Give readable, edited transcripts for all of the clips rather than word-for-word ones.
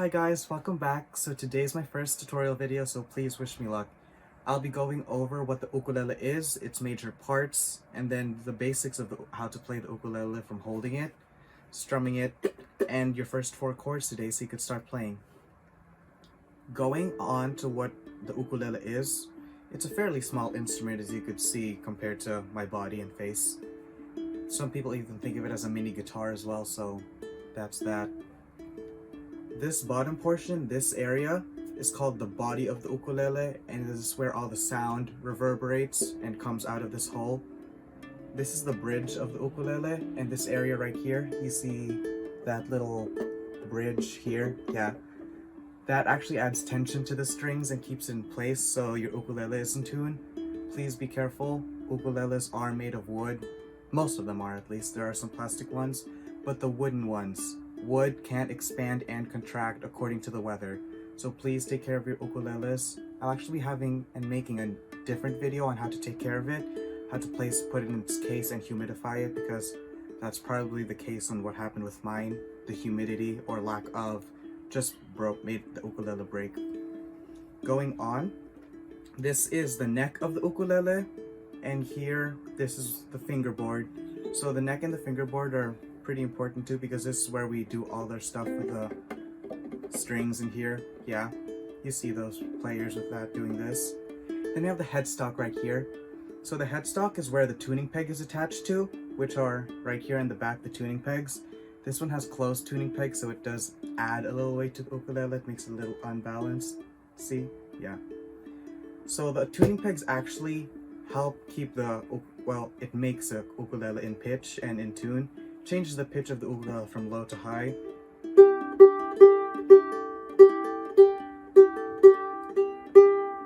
Hi guys, welcome back. So today's my first tutorial video, so please wish me luck. I'll be going over what the ukulele is, its major parts, and then the basics of how to play the ukulele from holding it, strumming it, and your first 4 chords today so you could start playing. Going on to what the ukulele is, it's a fairly small instrument as you could see compared to my body and face. Some people even think of it as a mini guitar as well, so that's that. This bottom portion, this area, is called the body of the ukulele, and this is where all the sound reverberates and comes out of this hole. This is the bridge of the ukulele, and this area right here, you see that little bridge here? Yeah. That actually adds tension to the strings and keeps it in place so your ukulele is in tune. Please be careful. Ukuleles are made of wood. Most of them are, at least. There are some plastic ones, but the wooden ones. Wood can't expand and contract according to the weather. So please take care of your ukuleles. I'll actually be having and making a different video on how to take care of it, how to put it in its case and humidify it, because that's probably the case on what happened with mine. The humidity or lack of just made the ukulele break. Going on, this is the neck of the ukulele, and here this is the fingerboard. So the neck and the fingerboard are pretty important too, because this is where we do all their stuff with the strings in here. Yeah, you see those players with that doing this. Then you have the headstock right here. So the headstock is where the tuning peg is attached to, which are right here in the back, the tuning pegs. This one has closed tuning pegs, so it does add a little weight to the ukulele. It makes it a little unbalanced. See? Yeah. So the tuning pegs actually help keep it makes a ukulele in pitch and in tune. Changes the pitch of the ukulele from low to high.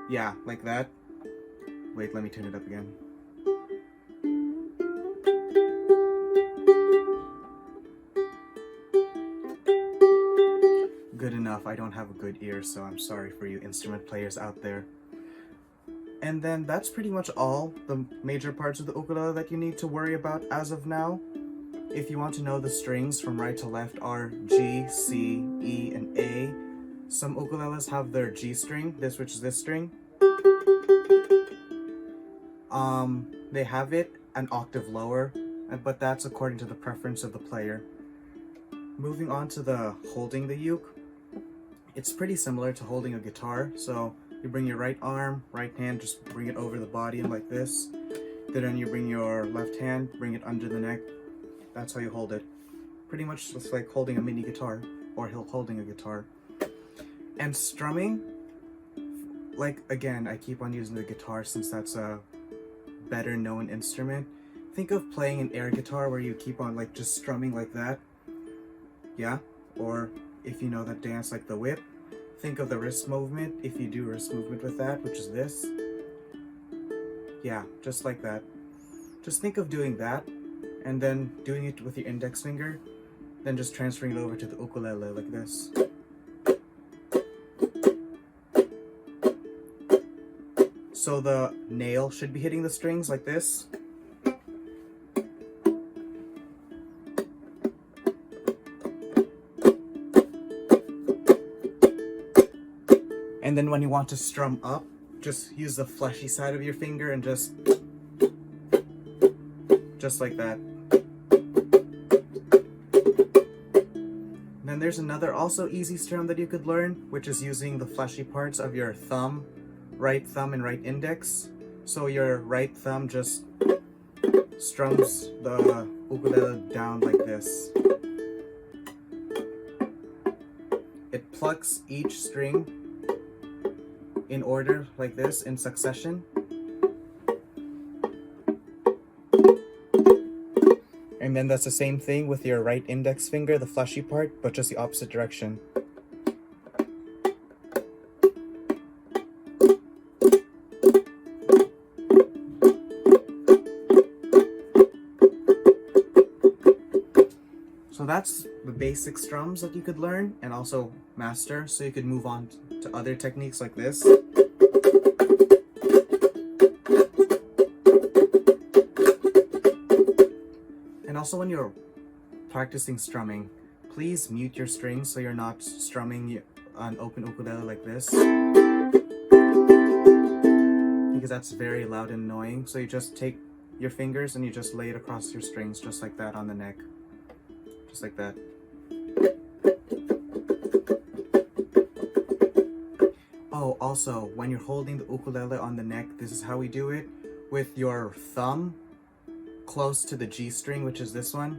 Yeah, like that. Wait, let me turn it up again. Good enough. I don't have a good ear, so I'm sorry for you instrument players out there. And then that's pretty much all the major parts of the ukulele that you need to worry about as of now. If you want to know, the strings from right to left are G, C, E, and A. Some ukuleles have their G string, which is this string. They have it an octave lower, but that's according to the preference of the player. Moving on to the holding the uke, it's pretty similar to holding a guitar. So you bring your right arm, right hand, just bring it over the body like this. Then you bring your left hand, bring it under the neck. That's how you hold it. Pretty much just like holding a mini guitar, or holding a guitar. And strumming, like again, I keep on using the guitar since that's a better known instrument. Think of playing an air guitar where you keep on like just strumming like that. Yeah, or if you know that dance, like the whip, think of the wrist movement if you do wrist movement with that, which is this. Yeah, just like that. Just think of doing that, and then doing it with your index finger, then just transferring it over to the ukulele like this. So the nail should be hitting the strings like this. And then when you want to strum up, just use the fleshy side of your finger and just like that. Then there's another also easy strum that you could learn, which is using the fleshy parts of your thumb, right thumb and right index. So your right thumb just strums the ukulele down like this. It plucks each string in order like this, in succession. And then that's the same thing with your right index finger, the fleshy part, but just the opposite direction. So that's the basic strums that you could learn and also master, so you could move on to other techniques like this. And also when you're practicing strumming, please mute your strings so you're not strumming an open ukulele like this, because that's very loud and annoying. So you just take your fingers and you just lay it across your strings just like that on the neck. Just like that. Oh, also, when you're holding the ukulele on the neck, this is how we do it. With your thumb close to the G string, which is this one,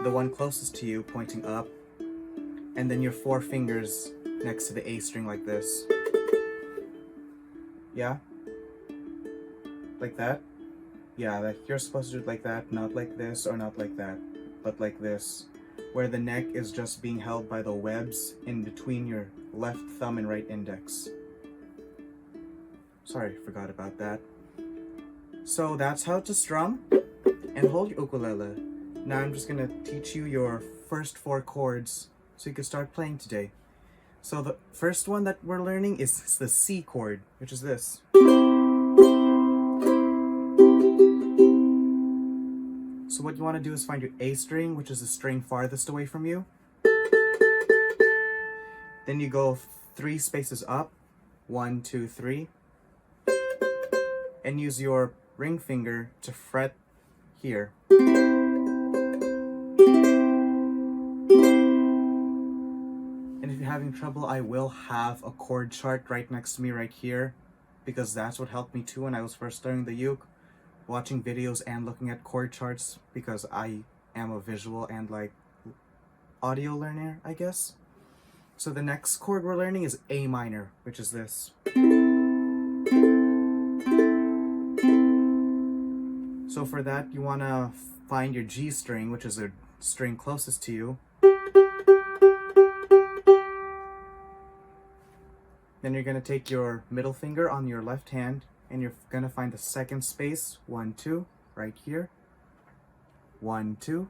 the one closest to you pointing up, and then your 4 fingers next to the A string like this. Yeah? Like that? Yeah, like you're supposed to do it like that, not like this or not like that, but like this, where the neck is just being held by the webs in between your left thumb and right index. Sorry, forgot about that. So that's how to strum and hold your ukulele. Now I'm just gonna teach you your first 4 chords so you can start playing today. So the first one that we're learning is the C chord, which is this. So what you want to do is find your A string, which is the string farthest away from you. Then you go 3 spaces up, 1, 2, 3, and use your ring finger to fret here. And if you're having trouble, I will have a chord chart right next to me right here, because that's what helped me too when I was first learning the uke. Watching videos and looking at chord charts, because I am a visual and like audio learner, I guess. So the next chord we're learning is A minor, which is this. So for that, you want to find your G string, which is the string closest to you. Then you're going to take your middle finger on your left hand, and you're going to find the second space, 1, 2, right here. 1, 2.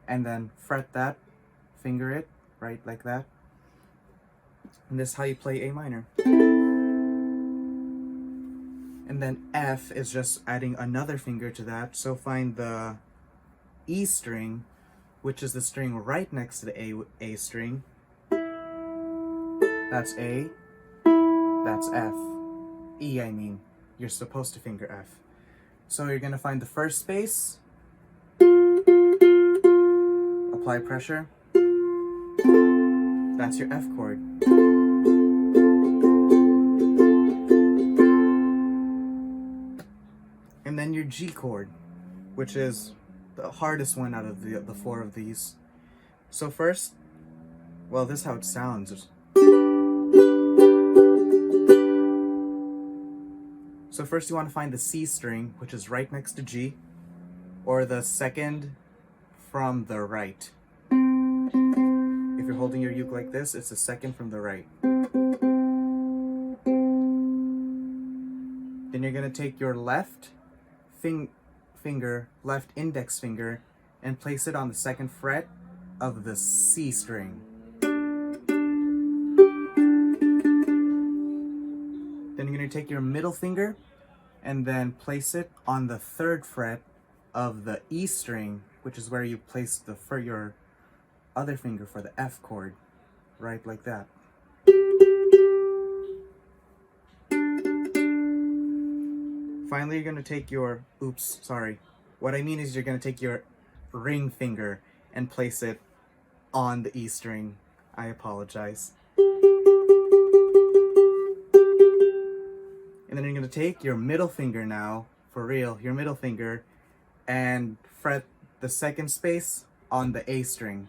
And then fret that, finger it, right like that. And this is how you play A minor. And then F is just adding another finger to that. So find the E string, which is the string right next to the A string. That's A, that's F. E, I mean. You're supposed to finger F. So you're gonna find the first space, apply pressure. That's your F chord. And then your G chord, which is the hardest one out of the 4 of these. So first, well, this is how it sounds. So first you want to find the C string, which is right next to G, or the second from the right. If you're holding your uke like this, it's the second from the right. Then you're going to take your left left index finger, and place it on the second fret of the C string. Then you're going to take your middle finger and then place it on the 3rd fret of the E string, which is where you place your other finger for the F chord, right like that. Finally, you're going to take your, what I mean is you're going to take your ring finger and place it on the E string. I apologize. And then you're going to take your middle finger now, for real, your middle finger, and fret the second space on the A string.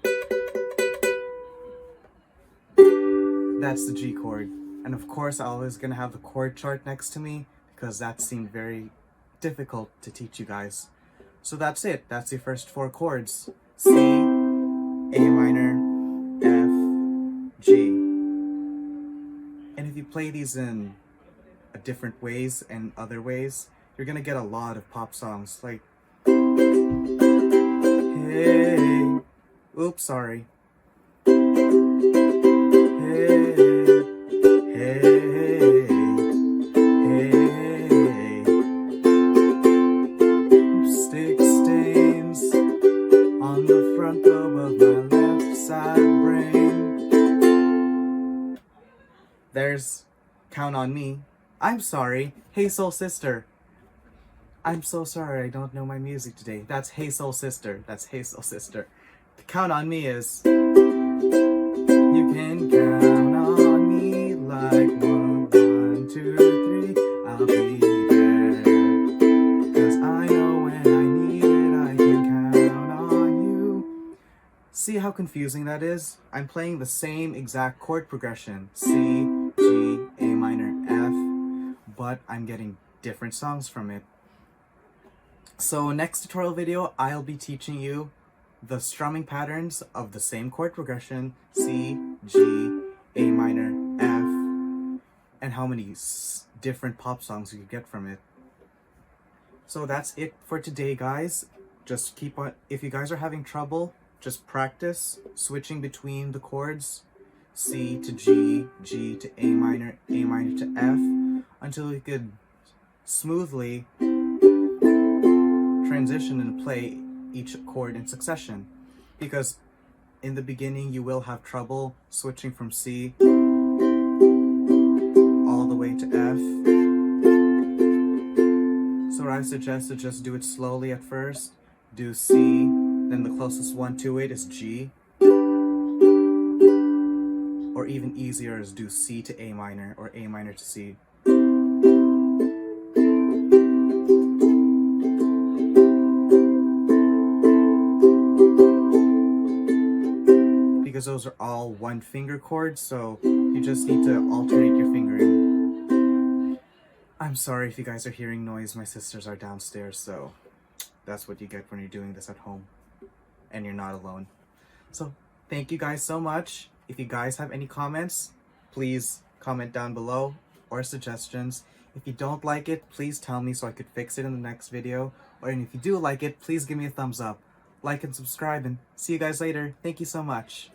That's the G chord. And of course, I'm always going to have the chord chart next to me, because that seemed very difficult to teach you guys. So that's it. That's your first 4 chords. C, A minor, F, G. And if you play these in different ways and other ways, you're gonna get a lot of pop songs like hey, oops, sorry. Hey, hey, hey, stick stains on the front row of my Count on Me. I'm sorry, Hey Soul Sister. I'm so sorry, I don't know my music today. That's Hey Soul Sister. That's Hey Soul Sister. Count on Me is you can count on me like 1, 2, 3. I'll be there. 'Cause I know when I need it, I can count on you. See how confusing that is? I'm playing the same exact chord progression. C, G, A minor, F. But I'm getting different songs from it. So next tutorial video, I'll be teaching you the strumming patterns of the same chord progression, C, G, A minor, F, and how many different pop songs you can get from it. So that's it for today, guys. Just keep on, if you guys are having trouble, just practice switching between the chords, C to G, G to A minor to F, until you could smoothly transition and play each chord in succession. Because in the beginning you will have trouble switching from C all the way to F. So I suggest to just do it slowly at first. Do C, then the closest one to it is G. Or even easier is do C to A minor or A minor to C. Because those are all one finger chords, so you just need to alternate your fingering. I'm sorry if you guys are hearing noise, my sisters are downstairs, so that's what you get when you're doing this at home and you're not alone. So thank you guys so much. If you guys have any comments, please comment down below, or suggestions. If you don't like it, please tell me so I could fix it in the next video. Or if you do like it, please give me a thumbs up. Like and subscribe, and see you guys later. Thank you so much.